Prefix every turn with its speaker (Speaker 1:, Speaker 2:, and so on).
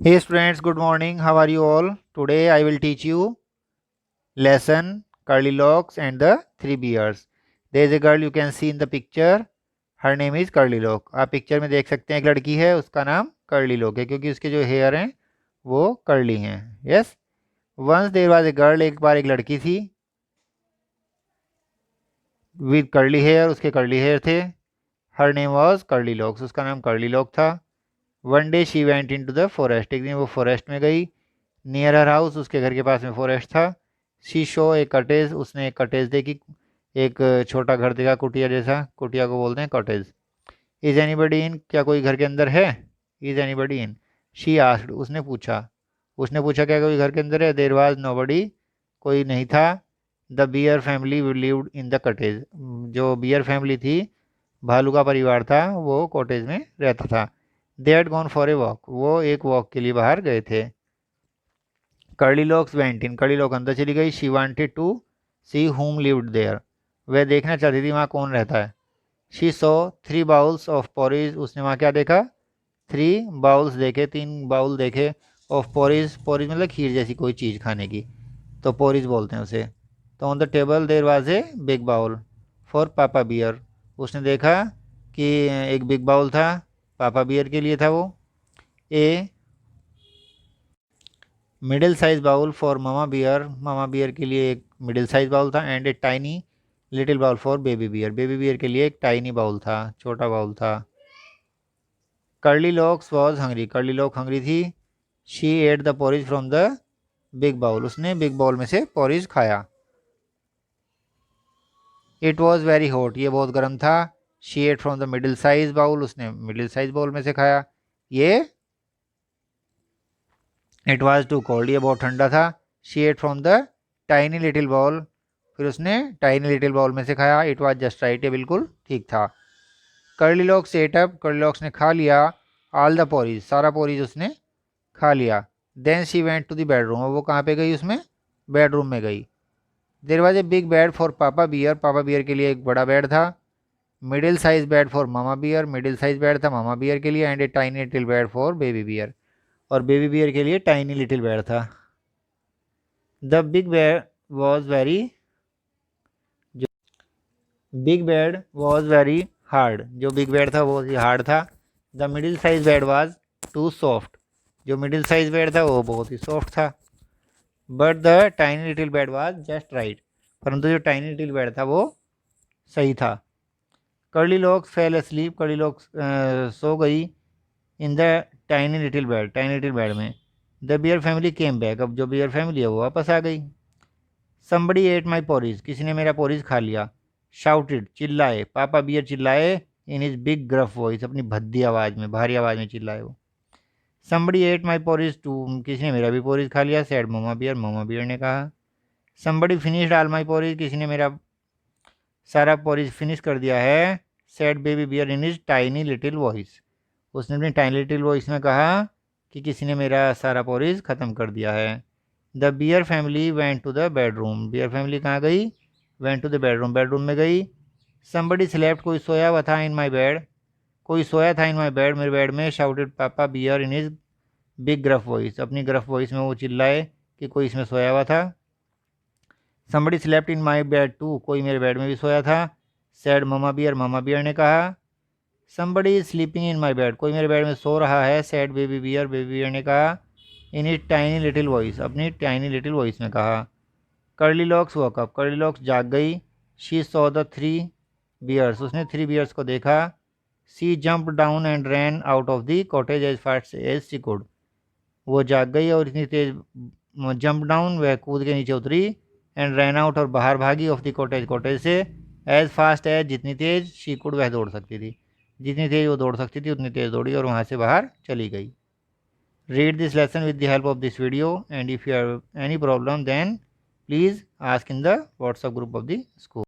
Speaker 1: Hey students, good morning. How are you all? Today I will teach you lesson curly locks and the three bears. There is a girl you can see in the picture. Her name is curly lock. आप picture में देख सकते हैं एक लड़की है, उसका नाम कर्ली लॉक है क्योंकि उसके जो हेयर हैं वो कर्ली हैं. Yes. Once there was a girl, एक बार एक लड़की थी विद कर्ली हेयर, उसके कर्ली हेयर थे. Her name was Curly Locks, उसका नाम कर्ली लॉक था. One day she went into the forest, एक दिन वो फॉरेस्ट में गई. नियर हर हाउस, उसके घर के पास में फॉरेस्ट था. शी शो ए कटेज, उसने एक कटेज देखी, एक छोटा घर देखा कुटिया जैसा. कुटिया को बोलते हैं कॉटेज. इज एनीबडी इन, क्या कोई घर के अंदर है. Is anybody in, she asked, उसने पूछा. उसने पूछा क्या कोई घर के अंदर है. देयर वाज नोबडी, कोई नहीं था. The bear family lived in the cottage, जो बियर फैमिली थी, भालू का परिवार था, वो कॉटेज में रहता था. They had gone for a walk, वो एक वॉक के लिए बाहर गए थे. Curly locks went in, curly lock अंदर चली गई. शी वांटेड टू सी हुम लिव्ड देयर, वह देखना चाहती थी वहाँ कौन रहता है. She so three bowls of porridge, उसने वहाँ क्या देखा. थ्री बाउल्स देखे, तीन बाउल देखे. ऑफ पॉरीज, पॉरीज मतलब खीर जैसी कोई चीज़ खाने की, तो पॉरीज बोलते हैं उसे. तो on the table there was a big bowl for papa bear, उसने देखा कि एक बिग बाउल था, पापा बियर के लिए था वो. A middle size bowl for mama beer, mama bear के लिए एक मिडिल साइज बाउल था. And a tiny little bowl for baby beer, baby bear के लिए एक टाइनी बाउल था, छोटा बाउल था. Curly locks was hungry, curly lock hungry थी. She ate the porridge from the big bowl, उसने big bowl में से पॉरिज खाया. इट वॉज वेरी हॉट, ये बहुत गर्म था. She ate from the middle size bowl, उसने मिडिल साइज बाउल में से खाया. ये इट वॉज टू कोल्ड, ये बहुत ठंडा था. She ate from the tiny little bowl, फिर उसने टाइनी लिटिल बाउल में से खाया. इट वॉज जस्ट राइट, ये बिल्कुल ठीक था. Curly Locks ate up, Curly Locks ने खा लिया. ऑल द पोरीज, सारा पोरीज उसने खा लिया. Then she went to the bedroom, वो कहाँ पे गई, उसमें बेडरूम में गई. There was a big bed for papa bear, papa bear के लिए एक बड़ा बेड था. Middle size bed for mama bear, middle size bed था मामा बियर के लिए. And a tiny little bed for baby bear, और बेबी बियर के लिए टाइनी लिटिल बेड था. The big bed was very, big bed was very hard, जो big bed था वो बहुत ही हार्ड था. The middle size bed was too soft, जो मिडिल साइज बेड था वो बहुत ही सॉफ्ट था. But the tiny little bed was just right, परंतु जो टाइनी लिटिल बेड था वो सही था. Curly Locks fell asleep, curly locks सो गई. In the tiny little bed, tiny little bed में. The bear family came back, अब जो बियर फैमिली है वो वापस आ गई. समबडी एट माई पोरीज, किसी ने मेरा पोरीज खा लिया. शाउटेड, चिल्लाए, पापा बियर चिल्लाए. In his big gruff voice, अपनी भद्दी आवाज़ में, भारी आवाज़ में चिल्लाए वो. Somebody ate my porridge too, किसी ने मेरा भी पोरीज खा लिया. Said Mama Bear, Mama Bear ने कहा. Somebody finished all my porridge, किसी ने मेरा सारा पोरीज फिनिश कर दिया है. Said Baby Bear in his tiny little voice, उसने अपनी टाइनी लिटिल वॉइस में कहा कि किसी ने मेरा सारा पोरीज ख़त्म कर दिया है. The bear family went to the bedroom, bear family कहाँ गई. Went to the bedroom, bedroom में गई. समबडी स्लेप्ट, कोई सोया हुआ था. इन माई बेड, कोई सोया था इन माई बेड, मेरे बेड में. Shouted Papa Bear in his big gruff voice, अपनी ग्रफ वॉइस में वो चिल्लाए कि कोई इसमें सोया हुआ था. Somebody slept in my bed too, कोई मेरे बेड में भी सोया था. सैड मामा बियर, मामा बियर ने कहा. Somebody is sleeping in my bed, कोई मेरे बेड में सो रहा है. Said Baby beer, baby Bear ने कहा. इन इट टाइनी लिटिल वॉइस, अपनी टाइनी लिटिल वॉइस में कहा. Curly locks woke up, curly locks जाग गई. She saw the three bears, उसने थ्री बियर्स को देखा. She jump down and ran out of the cottage as fast as she could, वो जाग गई और इतनी तेज जंप डाउन, वह कूद के नीचे उतरी. एंड रैन आउट, और बाहर भागी. ऑफ द कॉटेज, कॉटेज से. एज फास्ट एज, जितनी तेज शी कुड, वह दौड़ सकती थी. जितनी तेज वो दौड़ सकती थी उतनी तेज दौड़ी और वहाँ से बाहर चली गई. Read this lesson with the help of this video, and if you have any problem then please ask in the WhatsApp group of the school.